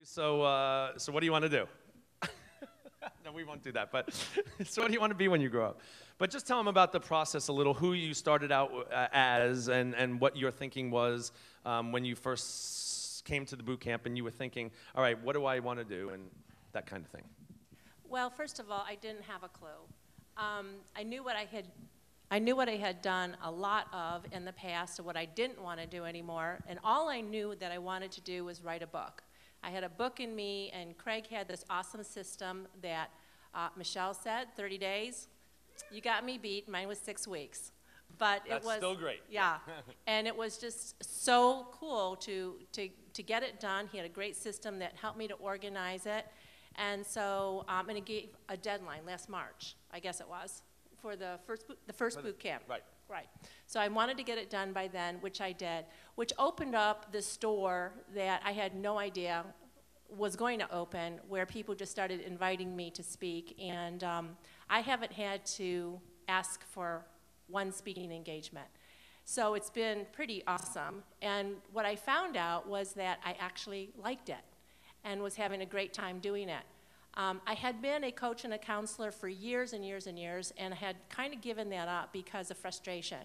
So what do you want to do? No, we won't do that. But so what do you want to be when you grow up? But just tell them about the process a little, who you started out as, and what your thinking was when you first came to the boot camp, and you were thinking, all right, what do I want to do, and that kind of thing. Well, first of all, I didn't have a clue. I knew what I had done a lot of in the past, and what I didn't want to do anymore. And all I knew that I wanted to do was write a book. I had a book in me, and Craig had this awesome system that Michelle said, 30 days. You got me beat. Mine was 6 weeks. But That's it was still great. Yeah. And it was just so cool to get it done. He had a great system that helped me to organize it. And so, and it gave a deadline last March, I guess it was, for the first boot camp. Right. Right. So I wanted to get it done by then, which I did, which opened up this store that I had no idea was going to open, where people just started inviting me to speak. And I haven't had to ask for one speaking engagement. So it's been pretty awesome. And what I found out was that I actually liked it and was having a great time doing it. I had been a coach and a counselor for years and years and years, and I had kind of given that up because of frustration.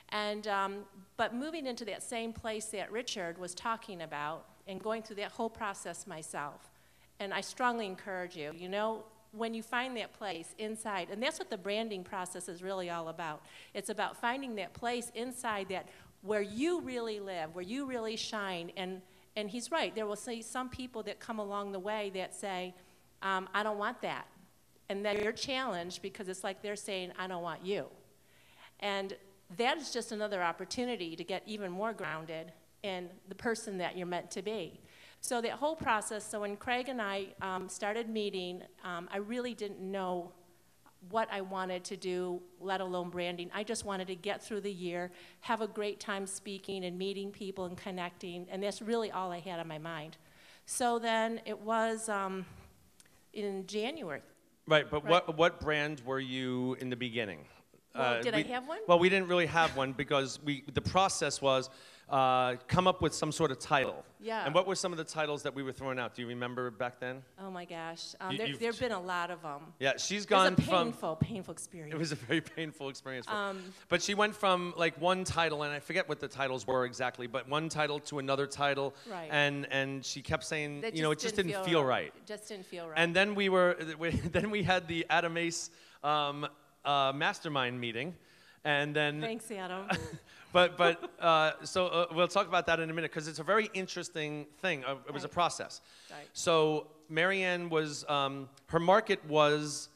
And, but moving into that same place that Richard was talking about and going through that whole process myself, and I strongly encourage you, you know, when you find that place inside, and that's what the branding process is really all about. It's about finding that place inside that where you really live, where you really shine. And he's right, there will be some people that come along the way that say, I don't want that. And then you're challenged because it's like they're saying, I don't want you. And that is just another opportunity to get even more grounded in the person that you're meant to be. So that whole process, so when Craig and I started meeting, I really didn't know what I wanted to do, let alone branding. I just wanted to get through the year, have a great time speaking and meeting people and connecting, and that's really all I had on my mind. So then it was in January. Right, but right. What brand were you in the beginning? Well, did I have one? Well, we didn't really have one because the process was come up with some sort of title. Yeah. And what were some of the titles that we were throwing out? Do you remember back then? Oh my gosh, there have been a lot of them. Yeah, she's gone from... It was a painful experience. It was a very painful experience. But she went from like one title, and I forget what the titles were exactly, but one title to another title. Right. And she kept saying, that you know, it just didn't feel right. It just didn't feel right. And then then we had the Adam Ace mastermind meeting, and then... Thanks, Adam. So we'll talk about that in a minute, because it's a very interesting thing. It was a process. Right. So Maryann was, her market was,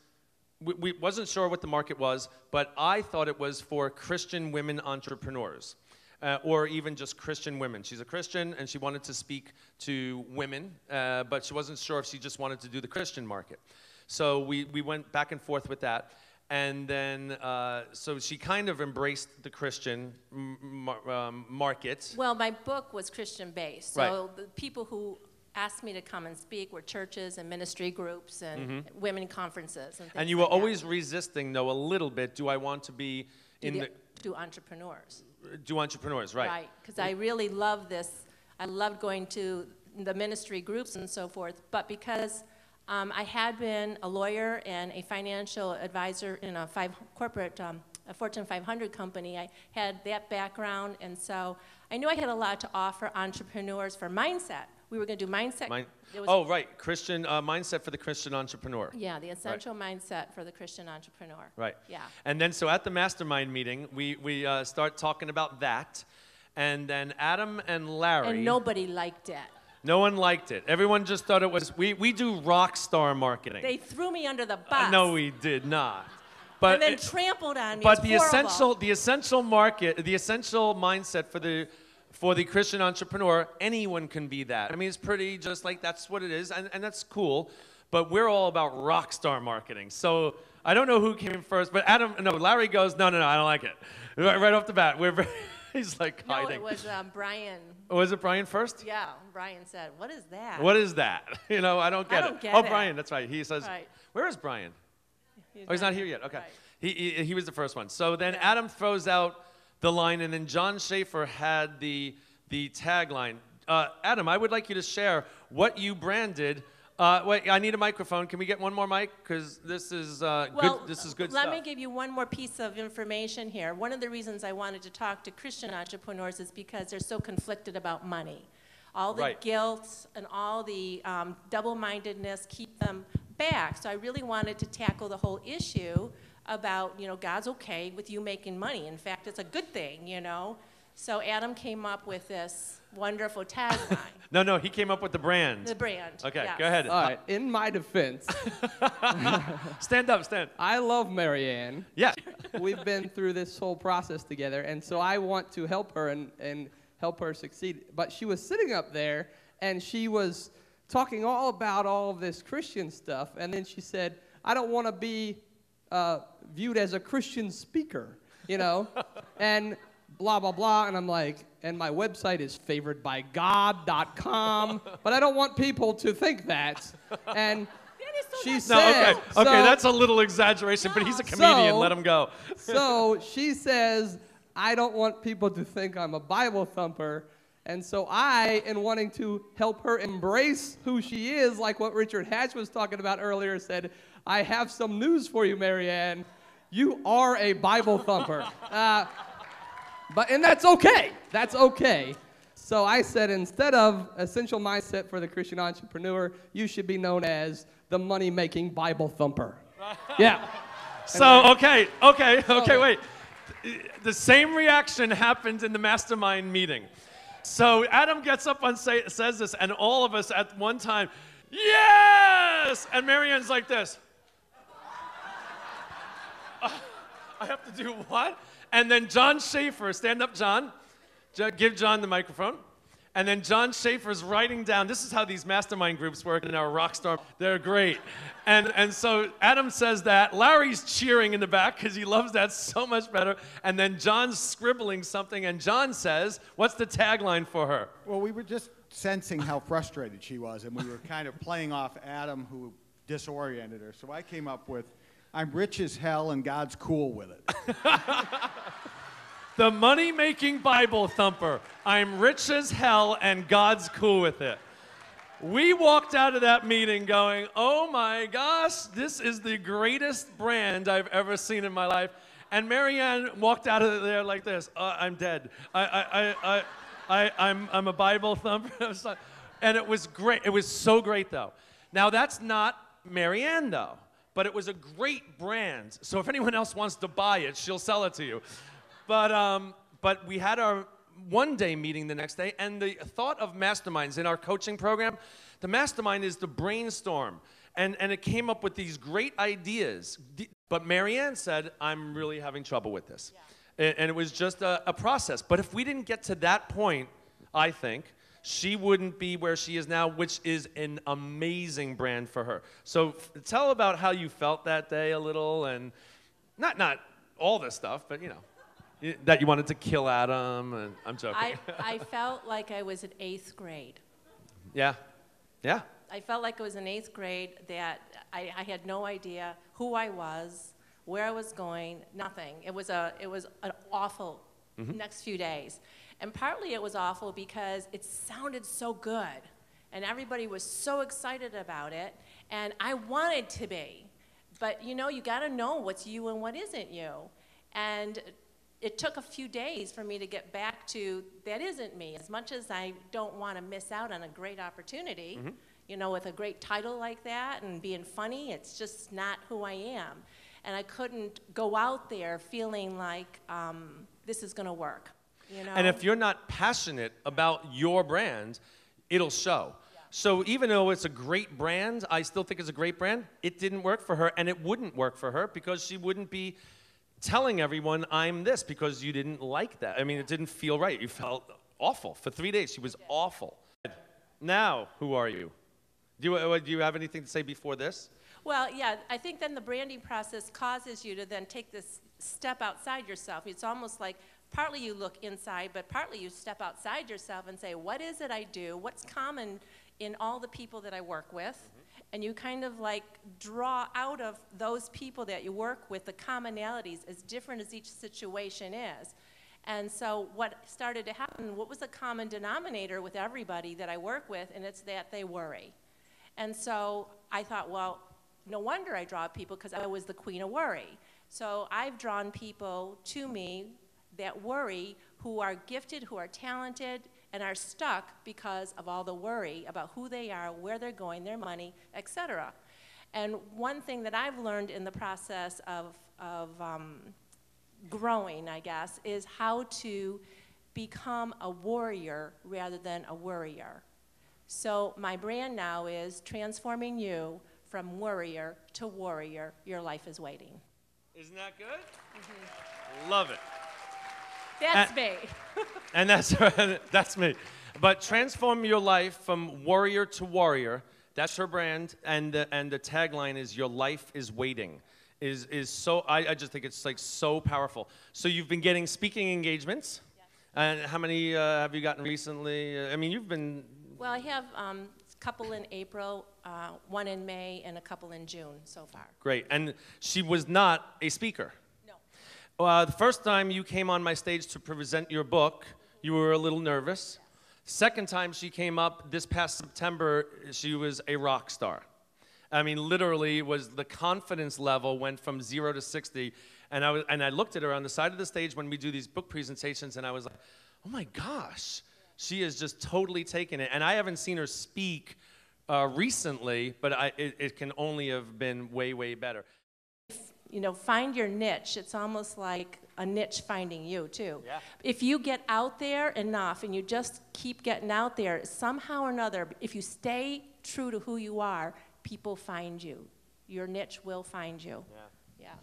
we wasn't sure what the market was, but I thought it was for Christian women entrepreneurs, or even just Christian women. She's a Christian, and she wanted to speak to women, but she wasn't sure if she just wanted to do the Christian market. So we went back and forth with that. And then, so she kind of embraced the Christian market. Well, my book was Christian-based, so Right. the people who asked me to come and speak were churches and ministry groups and women conferences and things. And you were like always that. resisting, though, a little bit. Do I want to be do entrepreneurs? Do entrepreneurs, right? Right, because I really love this. I loved going to the ministry groups and so forth, but because I had been a lawyer and a financial advisor in a a Fortune 500 company. I had that background, and so I knew I had a lot to offer entrepreneurs for mindset. We were going to do mindset. Right, Christian mindset for the Christian entrepreneur. Yeah, the essential mindset for the Christian entrepreneur. Right. Yeah. And then, so at the mastermind meeting, we start talking about that, and then Adam and Larry. And nobody liked it. No one liked it. Everyone just thought it was, we do rock star marketing. They threw me under the bus. No, we did not. But and then trampled on me. But the horrible. essential market, the essential mindset for the Christian entrepreneur, anyone can be that. I mean, it's pretty just like that's what it is, and that's cool. But we're all about rock star marketing. So I don't know who came first, but Larry goes, no, I don't like it. Right off the bat, he's like hiding. No, it was Brian. Oh, was it Brian first? Yeah, Brian said, what is that? What is that? You know, I don't get it. Oh, Brian, that's right. He says, right. Where is Brian? He's not here yet. Okay. Right. He was the first one. So then Adam throws out the line, and then John Schaefer had the tagline, Adam, I would like you to share what you branded. Wait, I need a microphone. Can we get one more mic? Because this is good. This is good let stuff. me give you one more piece of information here. One of the reasons I wanted to talk to Christian entrepreneurs is because they're so conflicted about money. All the guilt and all the double-mindedness keep them back. So I really wanted to tackle the whole issue about, God's okay with you making money. In fact, it's a good thing, So Adam came up with this wonderful tagline. No, he came up with the brand. The brand. Okay, yes. go ahead. All right, in my defense, Stand up. I love Maryann. Yeah. We've been through this whole process together, and so I want to help her and help her succeed. But she was sitting up there, and she was talking all about all of this Christian stuff, and then she said, I don't want to be viewed as a Christian speaker, and blah, blah, blah. And I'm like, and my website is favoredbygod.com, but I don't want people to think that. And she said... Okay, that's a little exaggeration, but he's a comedian. Let him go. So she says, I don't want people to think I'm a Bible thumper. And so I, in wanting to help her embrace who she is, like what Richard Hatch was talking about earlier, said, I have some news for you, Maryann. You are a Bible thumper. And that's okay. That's okay. So I said, instead of essential mindset for the Christian entrepreneur, you should be known as the money-making Bible thumper. Yeah. So, okay, wait. The same reaction happened in the mastermind meeting. So Adam gets up and says this, and all of us at one time, yes! And Maryann's like this. I have to do what? And then John Schaefer, stand up, John. Give John the microphone. And then John Schaefer's writing down, this is how these mastermind groups work in our Rockstar. They're great. And so Adam says that. Larry's cheering in the back because he loves that so much better. And then John's scribbling something, and John says, what's the tagline for her? Well, we were just sensing how frustrated she was, and we were kind of playing off Adam, who disoriented her. So I came up with, I'm rich as hell and God's cool with it. The money-making Bible thumper. I'm rich as hell and God's cool with it. We walked out of that meeting going, oh my gosh, this is the greatest brand I've ever seen in my life. And Maryann walked out of there like this, I'm dead. I'm a Bible thumper. And it was great. It was so great, though. Now, that's not Maryann, though. But it was a great brand. So if anyone else wants to buy it, she'll sell it to you. But we had our one-day meeting the next day, and the thought of masterminds in our coaching program, the mastermind is the brainstorm. And it came up with these great ideas. But Maryann said, I'm really having trouble with this. Yeah. And it was just a process. But if we didn't get to that point, I think, she wouldn't be where she is now, which is an amazing brand for her. So tell about how you felt that day a little, and not all this stuff, but that you wanted to kill Adam, and I'm joking. I felt like I was in 8th grade. Yeah. I felt like I was in 8th grade, that I had no idea who I was, where I was going, nothing. It was an awful next few days. And partly it was awful because it sounded so good, and everybody was so excited about it, and I wanted to be. But you got to know what's you and what isn't you. And it took a few days for me to get back to, that isn't me. As much as I don't want to miss out on a great opportunity, with a great title like that and being funny, it's just not who I am. And I couldn't go out there feeling like this is going to work. And if you're not passionate about your brand, it'll show. Yeah. So even though it's a great brand, I still think it's a great brand, it didn't work for her, and it wouldn't work for her because she wouldn't be telling everyone I'm this because you didn't like that. I mean, it didn't feel right. You felt awful. For 3 days, she was awful. Now, who are you? Do you have anything to say before this? Well, yeah, I think then the branding process causes you to then take this step outside yourself. It's almost like partly you look inside, but partly you step outside yourself and say, what is it I do? What's common in all the people that I work with? And you kind of like draw out of those people that you work with the commonalities as different as each situation is. And so what started to happen, what was the common denominator with everybody that I work with, and it's that they worry. And so I thought, well, no wonder I draw people, because I was the queen of worry. So I've drawn people to me that worry, who are gifted, who are talented, and are stuck because of all the worry about who they are, where they're going, their money, etc. And one thing that I've learned in the process of growing, I guess, is how to become a warrior rather than a worrier. So my brand now is transforming you from worrier to warrior. Your life is waiting. Isn't that good? Mm-hmm. Love it. That's me. And that's me. But transform your life from warrior to warrior. That's her brand, and the tagline is "Your life is waiting." Is so I just think it's like so powerful. So you've been getting speaking engagements, Yes. and how many have you gotten recently? I mean, you've been. Well, I have a couple in April, one in May, and a couple in June so far. Great, and she was not a speaker. No. The first time you came on my stage to present your book, you were a little nervous. Second time she came up this past September, she was a rock star. I mean, literally, was the confidence level went from 0 to 60, and I looked at her on the side of the stage when we do these book presentations, and I was like, oh my gosh, she is just totally taking it. And I haven't seen her speak recently, but it can only have been way, way better. You know, find your niche. It's almost like a niche finding you, too. Yeah. If you get out there enough and you just keep getting out there, somehow or another, if you stay true to who you are, people find you. Your niche will find you. Yeah. Yeah.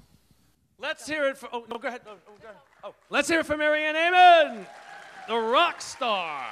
Let's hear it for, oh, no, go ahead. Oh, go ahead. Oh, let's hear it for Maryann Ehmann, the rock star.